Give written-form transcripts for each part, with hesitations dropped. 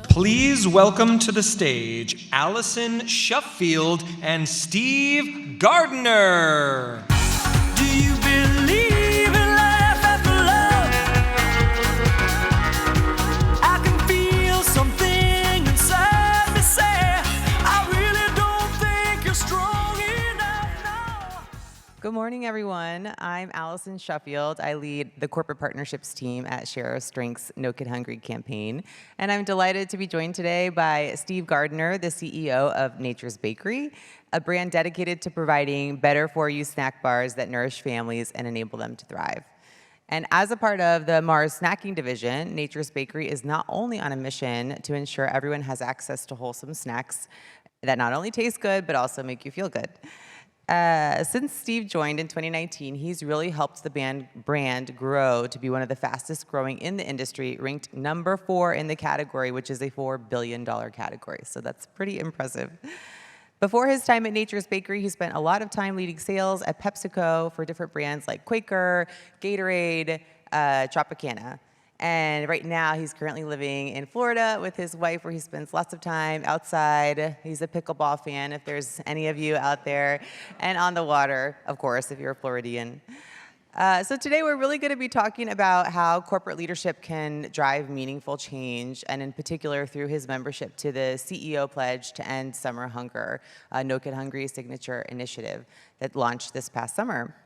Please welcome to the stage Allison Sheffield and Steve Gardiner. Do you believe in life after love? I can feel something inside me say, I really don't think you're strong enough now. Good morning, everyone. I'm Allison Sheffield. I lead the corporate partnerships team at Share Our Strengths No Kid Hungry campaign. And I'm delighted to be joined today by Steve Gardiner, the CEO of Nature's Bakery, a brand dedicated to providing better-for-you snack bars that nourish families and enable them to thrive. And as a part of the Mars Snacking Division, Nature's Bakery is not only on a mission to ensure everyone has access to wholesome snacks that not only taste good, but also make you feel good. Since Steve joined in 2019, he's really helped the brand grow to be one of the fastest growing in the industry, ranked number 4 in the category, which is a $4 billion category. So that's pretty impressive. Before his time at Nature's Bakery, he spent a lot of time leading sales at PepsiCo for different brands like Quaker, Gatorade, Tropicana. And right now, he's currently living in Florida with his wife, where he spends lots of time outside. He's a pickleball fan, if there's any of you out there, and on the water, of course, if you're a Floridian. So today, we're really going to be talking about how corporate leadership can drive meaningful change, and in particular, through his membership to the CEO Pledge to End Summer Hunger, No Kid Hungry signature initiative that launched this past summer.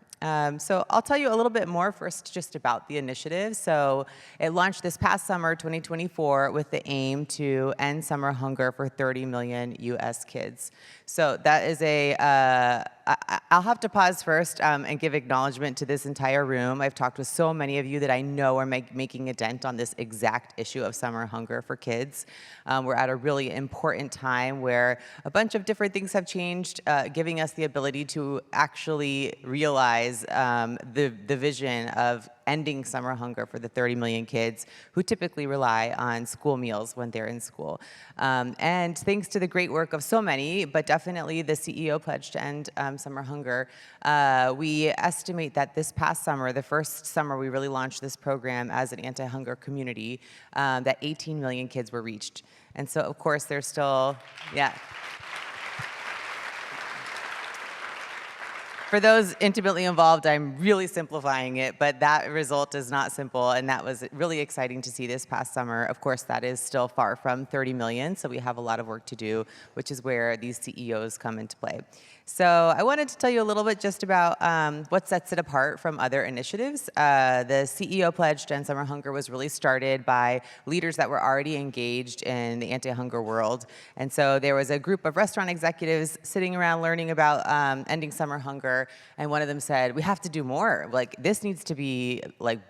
So I'll tell you a little bit more first just about the initiative. So it launched this past summer, 2024, with the aim to end summer hunger for 30 million US kids. So that is I'll have to pause first and give acknowledgement to this entire room. I've talked with so many of you that I know are making a dent on this exact issue of summer hunger for kids. We're at a really important time where a bunch of different things have changed, giving us the ability to actually realize the vision of ending summer hunger for the 30 million kids who typically rely on school meals when they're in school. And thanks to the great work of so many, but definitely the CEO Pledge to End Summer Hunger, we estimate that this past summer, the first summer we really launched this program as an anti-hunger community, that 18 million kids were reached. And so, of course, there's still, yeah. For those intimately involved, I'm really simplifying it, but that result is not simple, and that was really exciting to see this past summer. Of course, that is still far from 30 million, so we have a lot of work to do, which is where these CEOs come into play. So I wanted to tell you a little bit just about what sets it apart from other initiatives. The CEO Pledge to End Summer Hunger was really started by leaders that were already engaged in the anti-hunger world. And so there was a group of restaurant executives sitting around learning about ending summer hunger, and one of them said, we have to do more. Like, this needs to be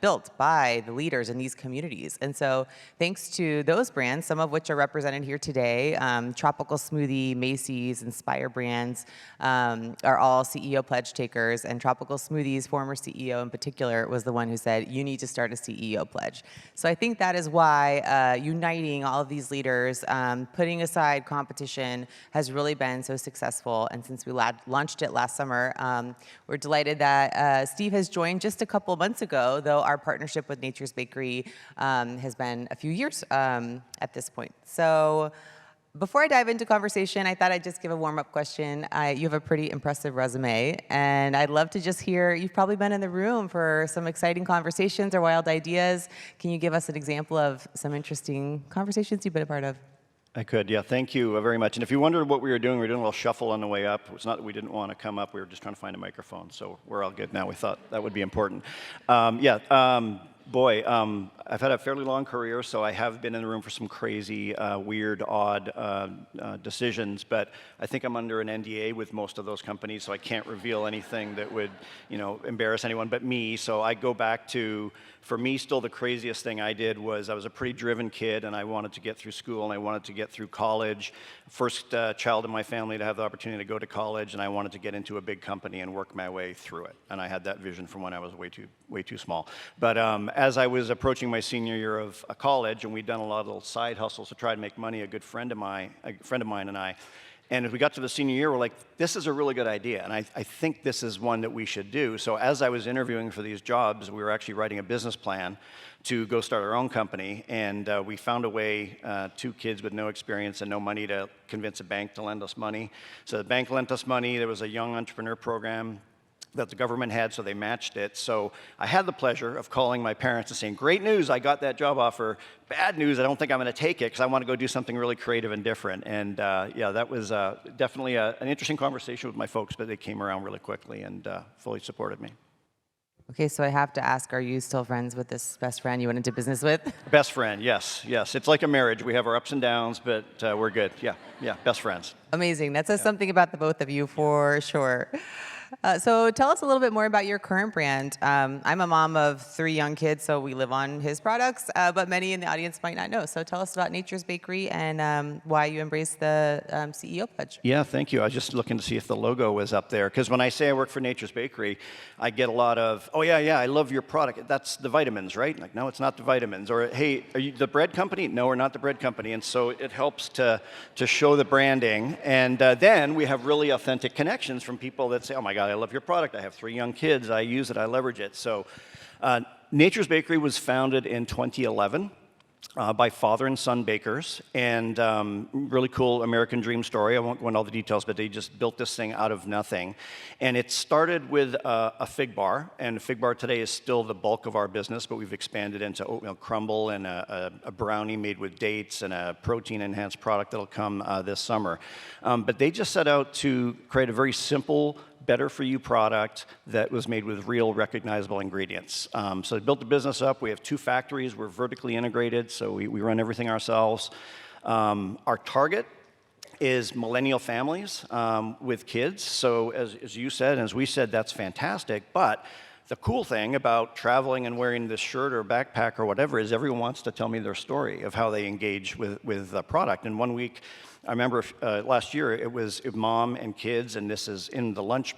built by the leaders in these communities. And so thanks to those brands, some of which are represented here today, Tropical Smoothie, Macy's, Inspire Brands, are all CEO pledge takers, and Tropical Smoothie's former CEO in particular was the one who said, you need to start a CEO pledge. So I think that is why uniting all of these leaders, putting aside competition, has really been so successful. And since we launched it last summer, we're delighted that Steve has joined just a couple of months ago, though our partnership with Nature's Bakery has been a few years at this point. So before I dive into conversation, I thought I'd just give a warm-up question. You have a pretty impressive resume, and I'd love to just hear, you've probably been in the room for some exciting conversations or wild ideas. Can you give us an example of some interesting conversations you've been a part of? I could, yeah. Thank you very much. And if you wondered what we were doing a little shuffle on the way up. It's not that we didn't want to come up. We were just trying to find a microphone, so we're all good now. We thought that would be important. I've had a fairly long career, so I have been in the room for some crazy, weird, odd decisions, but I think I'm under an NDA with most of those companies, so I can't reveal anything that would, embarrass anyone but me. So I go back to, for me, still the craziest thing I did was I was a pretty driven kid, and I wanted to get through school, and I wanted to get through college. First child in my family to have the opportunity to go to college, and I wanted to get into a big company and work my way through it. And I had that vision from when I was way too small. But as I was approaching my senior year of college, and we'd done a lot of little side hustles to try to make money, a good friend of mine and I And as we got to the senior year, we're like, this is a really good idea, and I think this is one that we should do. So as I was interviewing for these jobs, we were actually writing a business plan to go start our own company, and we found a way, 2 kids with no experience and no money, to convince a bank to lend us money. So the bank lent us money. There was a young entrepreneur program that the government had, so they matched it. So I had the pleasure of calling my parents and saying, great news, I got that job offer. Bad news, I don't think I'm going to take it because I want to go do something really creative and different. And yeah, that was definitely an interesting conversation with my folks, but they came around really quickly and fully supported me. Okay, so I have to ask, are you still friends with this best friend you went into business with? Best friend, yes, yes. It's like a marriage. We have our ups and downs, but we're good. Yeah, best friends. Amazing. That says something about the both of you for sure. So tell us a little bit more about your current brand. I'm a mom of 3 young kids, so we live on his products, but many in the audience might not know. So tell us about Nature's Bakery and why you embraced the CEO pledge. Yeah, thank you. I was just looking to see if the logo was up there, because when I say I work for Nature's Bakery, I get a lot of, oh yeah, I love your product. That's the vitamins, right? Like, no, it's not the vitamins. Or, hey, are you the bread company? No, we're not the bread company. And so it helps to show the branding. And then we have really authentic connections from people that say, oh my God, I love your product. I have 3 young kids. I use it. I leverage it. So Nature's Bakery was founded in 2011 by father and son bakers, and really cool American dream story. I won't go into all the details, but they just built this thing out of nothing. And it started with a fig bar, and a fig bar today is still the bulk of our business, but we've expanded into oatmeal crumble and a brownie made with dates and a protein-enhanced product that'll come this summer. But they just set out to create a very simple, better-for-you product that was made with real recognizable ingredients. So they built the business up. We have 2 factories. We're vertically integrated, so we run everything ourselves. Our target is millennial families with kids. So as you said, and as we said, that's fantastic. But the cool thing about traveling and wearing this shirt or backpack or whatever is everyone wants to tell me their story of how they engage with the product. And one week, I remember last year, it was mom and kids, and this is in the lunch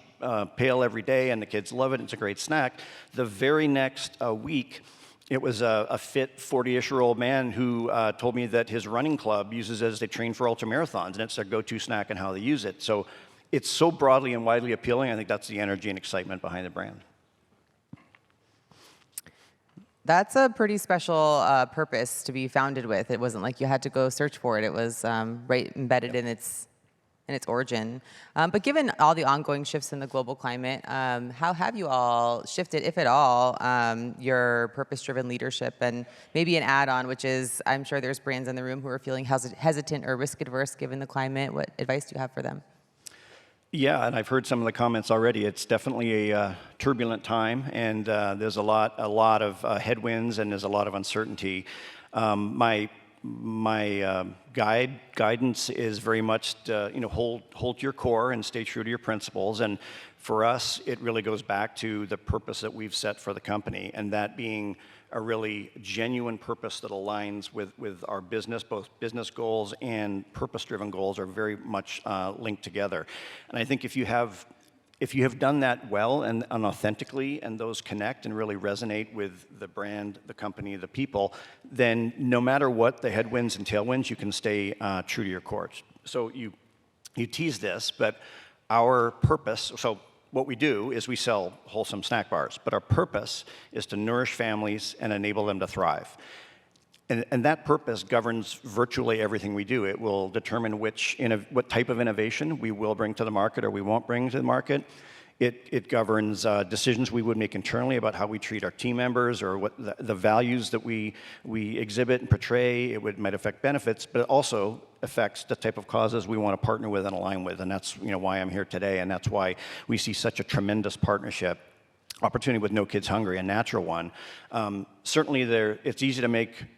pail every day, and the kids love it. It's a great snack. The very next week, it was a fit 40-ish-year-old man who told me that his running club uses it as they train for ultramarathons, and it's their go-to snack and how they use it. So it's so broadly and widely appealing. I think that's the energy and excitement behind the brand. That's a pretty special purpose to be founded with. It wasn't like you had to go search for it. It was right embedded in its origin. But given all the ongoing shifts in the global climate, how have you all shifted, if at all, your purpose-driven leadership? And maybe an add-on, which is, I'm sure there's brands in the room who are feeling hesitant or risk-adverse given the climate. What advice do you have for them? Yeah, and I've heard some of the comments already. It's definitely a turbulent time, and there's a lot of headwinds, and there's a lot of uncertainty. My guidance is very much hold your core and stay true to your principles. And for us, it really goes back to the purpose that we've set for the company, and that being a really genuine purpose that aligns with our business. Both business goals and purpose-driven goals are very much linked together. And I think if you have done that well and authentically, and those connect and really resonate with the brand, the company, the people, then no matter what the headwinds and tailwinds, you can stay true to your core. So you tease this, but our purpose, so what we do is we sell wholesome snack bars, but our purpose is to nourish families and enable them to thrive. And that purpose governs virtually everything we do. It will determine what type of innovation we will bring to the market or we won't bring to the market. It governs decisions we would make internally about how we treat our team members or what the values that we exhibit and portray. It might affect benefits, but it also affects the type of causes we want to partner with and align with. And that's why I'm here today, and that's why we see such a tremendous partnership opportunity with No Kids Hungry, a natural one. Certainly it's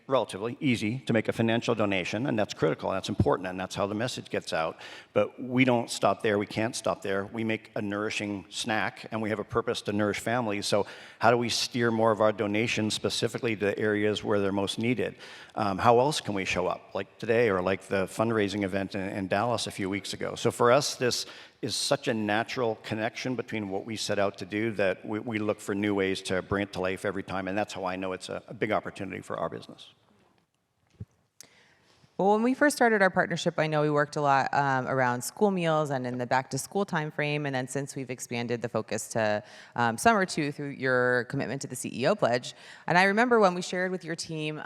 relatively easy to make a financial donation, and that's critical, and that's important, and that's how the message gets out. But we don't stop there. We can't stop there. We make a nourishing snack, and we have a purpose to nourish families. So how do we steer more of our donations specifically to areas where they're most needed? How else can we show up, like today or like the fundraising event in Dallas a few weeks ago? So for us, this is such a natural connection between what we set out to do that we look for new ways to bring it to life every time, and that's how I know it's a big opportunity for our business. Well, when we first started our partnership, I know we worked a lot around school meals and in the back-to-school timeframe, and then since we've expanded the focus to summer too through your commitment to the CEO pledge. And I remember when we shared with your team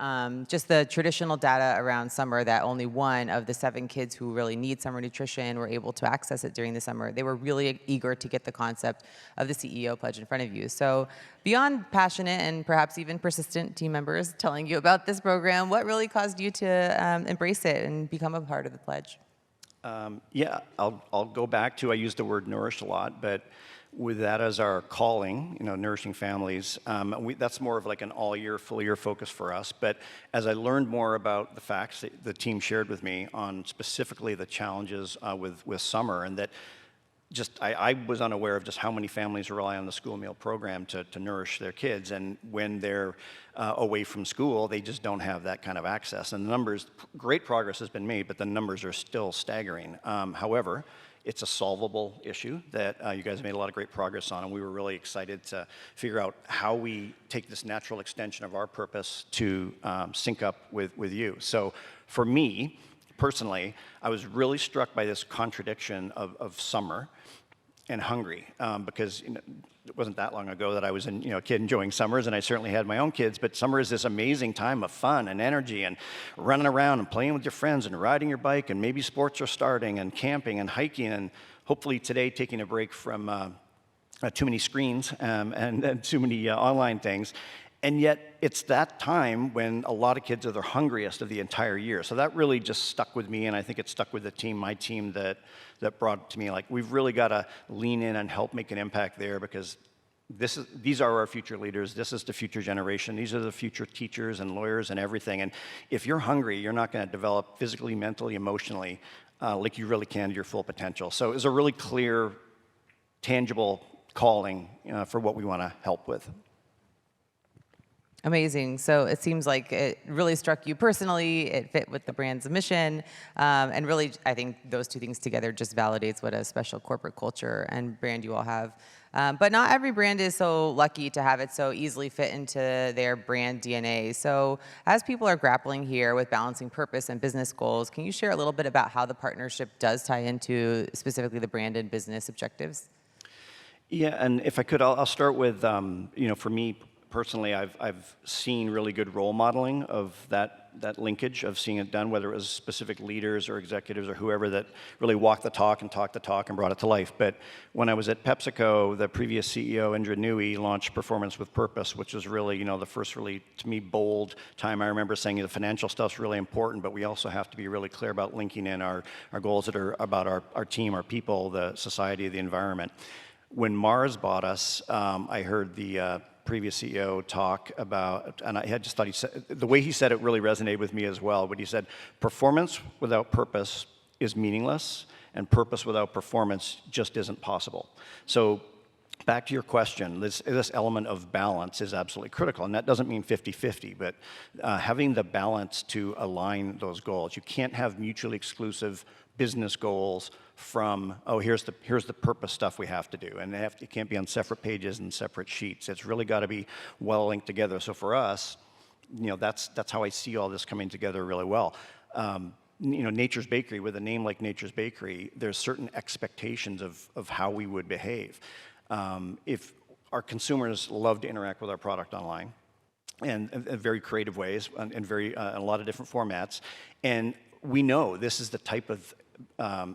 just the traditional data around summer that only one of the 7 kids who really need summer nutrition were able to access it during the summer. They were really eager to get the concept of the CEO pledge in front of you. So beyond passionate and perhaps even persistent team members telling you about this program, what really caused you to embrace it and become a part of the pledge? Yeah, I'll go back to, I use the word nourish a lot, but with that as our calling, nourishing families, that's more of like an all-year, full-year focus for us. But as I learned more about the facts that the team shared with me on specifically the challenges with summer, and that I was unaware of just how many families rely on the school meal program to nourish their kids, and when they're away from school, they just don't have that kind of access. And the numbers, great progress has been made, but the numbers are still staggering. However, it's a solvable issue that you guys made a lot of great progress on, and we were really excited to figure out how we take this natural extension of our purpose to sync up with you. So for me, personally, I was really struck by this contradiction of summer and hungry, because it wasn't that long ago that I was a kid enjoying summers, and I certainly had my own kids, but summer is this amazing time of fun and energy and running around and playing with your friends and riding your bike, and maybe sports are starting, and camping and hiking, and hopefully today taking a break from too many screens and too many online things. And yet, it's that time when a lot of kids are their hungriest of the entire year. So that really just stuck with me, and I think it stuck with the team, my team, that brought it to me. Like, we've really got to lean in and help make an impact there, because these are our future leaders. This is the future generation. These are the future teachers and lawyers and everything. And if you're hungry, you're not going to develop physically, mentally, emotionally like you really can to your full potential. So it's a really clear, tangible calling for what we want to help with. Amazing. So it seems like it really struck you personally, it fit with the brand's mission, and really, I think those two things together just validates what a special corporate culture and brand you all have. But not every brand is so lucky to have it so easily fit into their brand DNA. So as people are grappling here with balancing purpose and business goals, can you share a little bit about how the partnership does tie into specifically the brand and business objectives? Yeah, and if I could, I'll start with, for me, personally, I've seen really good role modeling of that linkage, of seeing it done, whether it was specific leaders or executives or whoever that really walked the talk and talked the talk and brought it to life. But when I was at PepsiCo, the previous CEO, Indra Nooyi, launched Performance with Purpose, which was really, the first really, to me, bold time. I remember saying the financial stuff's really important, but we also have to be really clear about linking in our goals that are about our team, our people, the society, the environment. When Mars bought us, I heard the previous CEO talk about, and I had just thought the way he said it really resonated with me as well, but he said, performance without purpose is meaningless, and purpose without performance just isn't possible. So back to your question, this element of balance is absolutely critical, and that doesn't mean 50-50, but having the balance to align those goals. You can't have mutually exclusive business goals from, here's the purpose stuff we have to do, and it can't be on separate pages and separate sheets. It's really got to be well linked together. So for us, that's how I see all this coming together really well. Nature's Bakery, with a name like Nature's Bakery, there's certain expectations of how we would behave. If our consumers love to interact with our product online, and in very creative ways, and in a lot of different formats, and we know this is the type of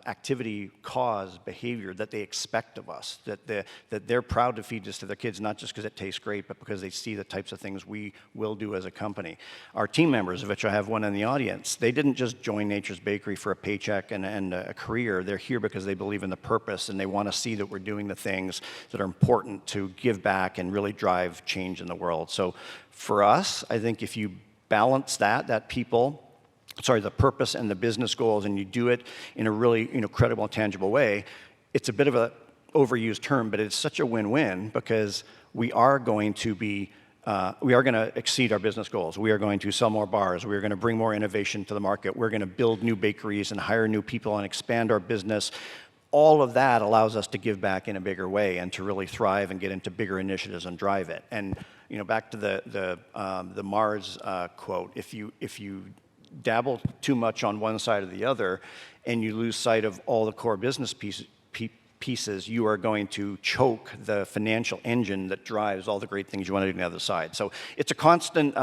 activity, cause, behavior that they expect of us, that they're proud to feed this to their kids, not just because it tastes great, but because they see the types of things we will do as a company. Our team members, of which I have one in the audience, they didn't just join Nature's Bakery for a paycheck and a career. They're here because they believe in the purpose, and they want to see that we're doing the things that are important to give back and really drive change in the world. So for us, I think if you balance the purpose and the business goals, and you do it in a really credible and tangible way, it's a bit of an overused term, but it's such a win-win, because we are going to exceed our business goals. We are going to sell more bars. We are going to bring more innovation to the market. We're going to build new bakeries and hire new people and expand our business. All of that allows us to give back in a bigger way and to really thrive and get into bigger initiatives and drive it. And back to the Mars quote, if you dabble too much on one side or the other, and you lose sight of all the core business pieces, you are going to choke the financial engine that drives all the great things you want to do on the other side. So it's a constant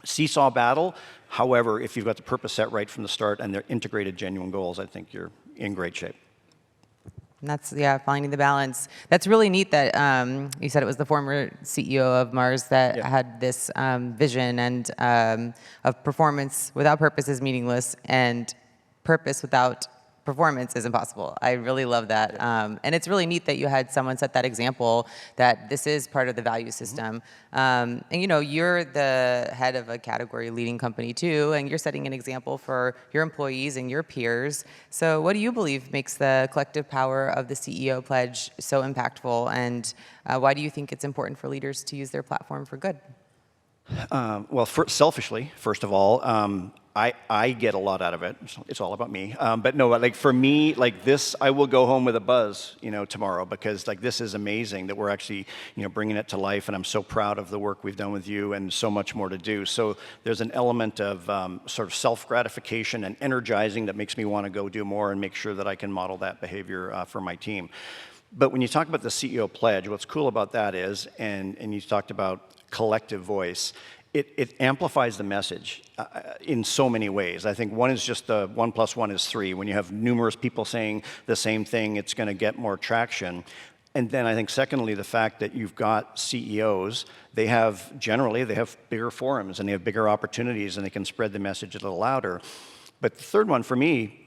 seesaw battle. However, if you've got the purpose set right from the start and they're integrated, genuine goals, I think you're in great shape. And that's, finding the balance. That's really neat that you said it was the former CEO of Mars that had this vision and of performance without purpose is meaningless and purpose without performance is impossible. I really love that. And it's really neat that you had someone set that example that this is part of the value system. And you're the head of a category leading company too, and you're setting an example for your employees and your peers. So what do you believe makes the collective power of the CEO pledge so impactful, and why do you think it's important for leaders to use their platform for good? Well, selfishly, first of all, I get a lot out of it. It's all about me. But no, like for me, like this, I will go home with a buzz, tomorrow, because like this is amazing that we're actually, bringing it to life. And I'm so proud of the work we've done with you, and so much more to do. So there's an element of sort of self-gratification and energizing that makes me want to go do more and make sure that I can model that behavior for my team. But when you talk about the CEO pledge, what's cool about that is, and you talked about collective voice, it amplifies the message in so many ways. I think one is just the 1 + 1 is 3. When you have numerous people saying the same thing, it's going to get more traction. And then I think secondly, the fact that you've got CEOs, they have bigger forums and they have bigger opportunities and they can spread the message a little louder. But the third one for me,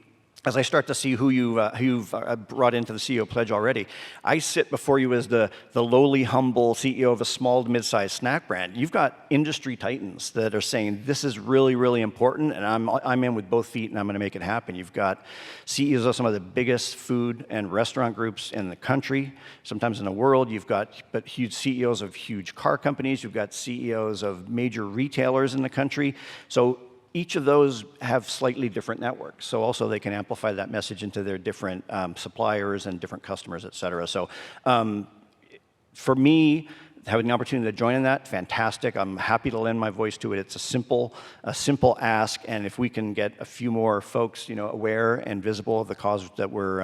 as I start to see who you've brought into the CEO pledge already, I sit before you as the lowly, humble CEO of a small to mid-sized snack brand. You've got industry titans that are saying, this is really, really important, and I'm in with both feet, and I'm going to make it happen. You've got CEOs of some of the biggest food and restaurant groups in the country, sometimes in the world. You've got huge CEOs of huge car companies. You've got CEOs of major retailers in the country. So each of those have slightly different networks, so also they can amplify that message into their different suppliers and different customers, et cetera. So for me, having the opportunity to join in that, fantastic. I'm happy to lend my voice to it. It's a simple ask, and if we can get a few more folks, aware and visible of the cause that we're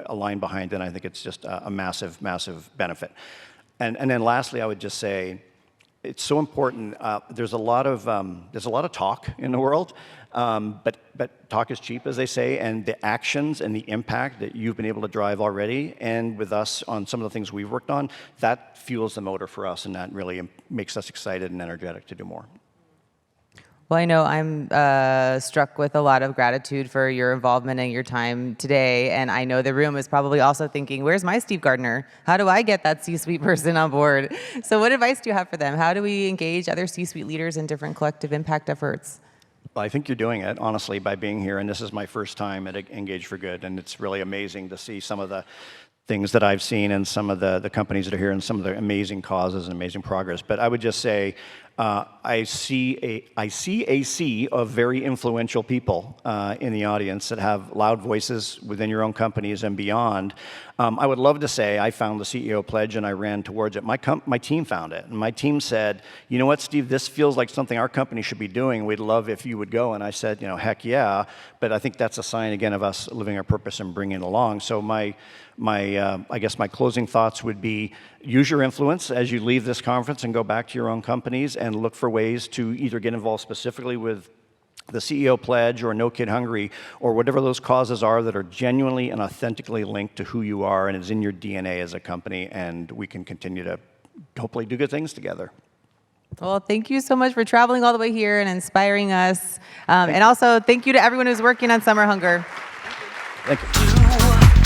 aligned behind, then I think it's just a massive, massive benefit. And then lastly, I would just say, it's so important. There's a lot of talk in the world, but talk is cheap, as they say, and the actions and the impact that you've been able to drive already, and with us on some of the things we've worked on, that fuels the motor for us, and that really makes us excited and energetic to do more. Well, I know I'm struck with a lot of gratitude for your involvement and your time today, and I know the room is probably also thinking, where's my Steve Gardiner? How do I get that C-suite person on board? So what advice do you have for them? How do we engage other C-suite leaders in different collective impact efforts? Well, I think you're doing it, honestly, by being here, and this is my first time at Engage for Good, and it's really amazing to see some of the things that I've seen and some of the companies that are here and some of the amazing causes and amazing progress. But I would just say, I see a sea of very influential people in the audience that have loud voices within your own companies and beyond. I would love to say I found the CEO pledge and I ran towards it. My team found it, and my team said, you know what, Steve, this feels like something our company should be doing. We'd love if you would go. And I said, heck yeah. But I think that's a sign again of us living our purpose and bringing it along. So I guess my closing thoughts would be, use your influence as you leave this conference and go back to your own companies and look for ways to either get involved specifically with the CEO pledge or No Kid Hungry or whatever those causes are that are genuinely and authentically linked to who you are and is in your DNA as a company, and we can continue to hopefully do good things together. Well, thank you so much for traveling all the way here and inspiring us. And also, thank you to everyone who's working on Summer Hunger. Thank you.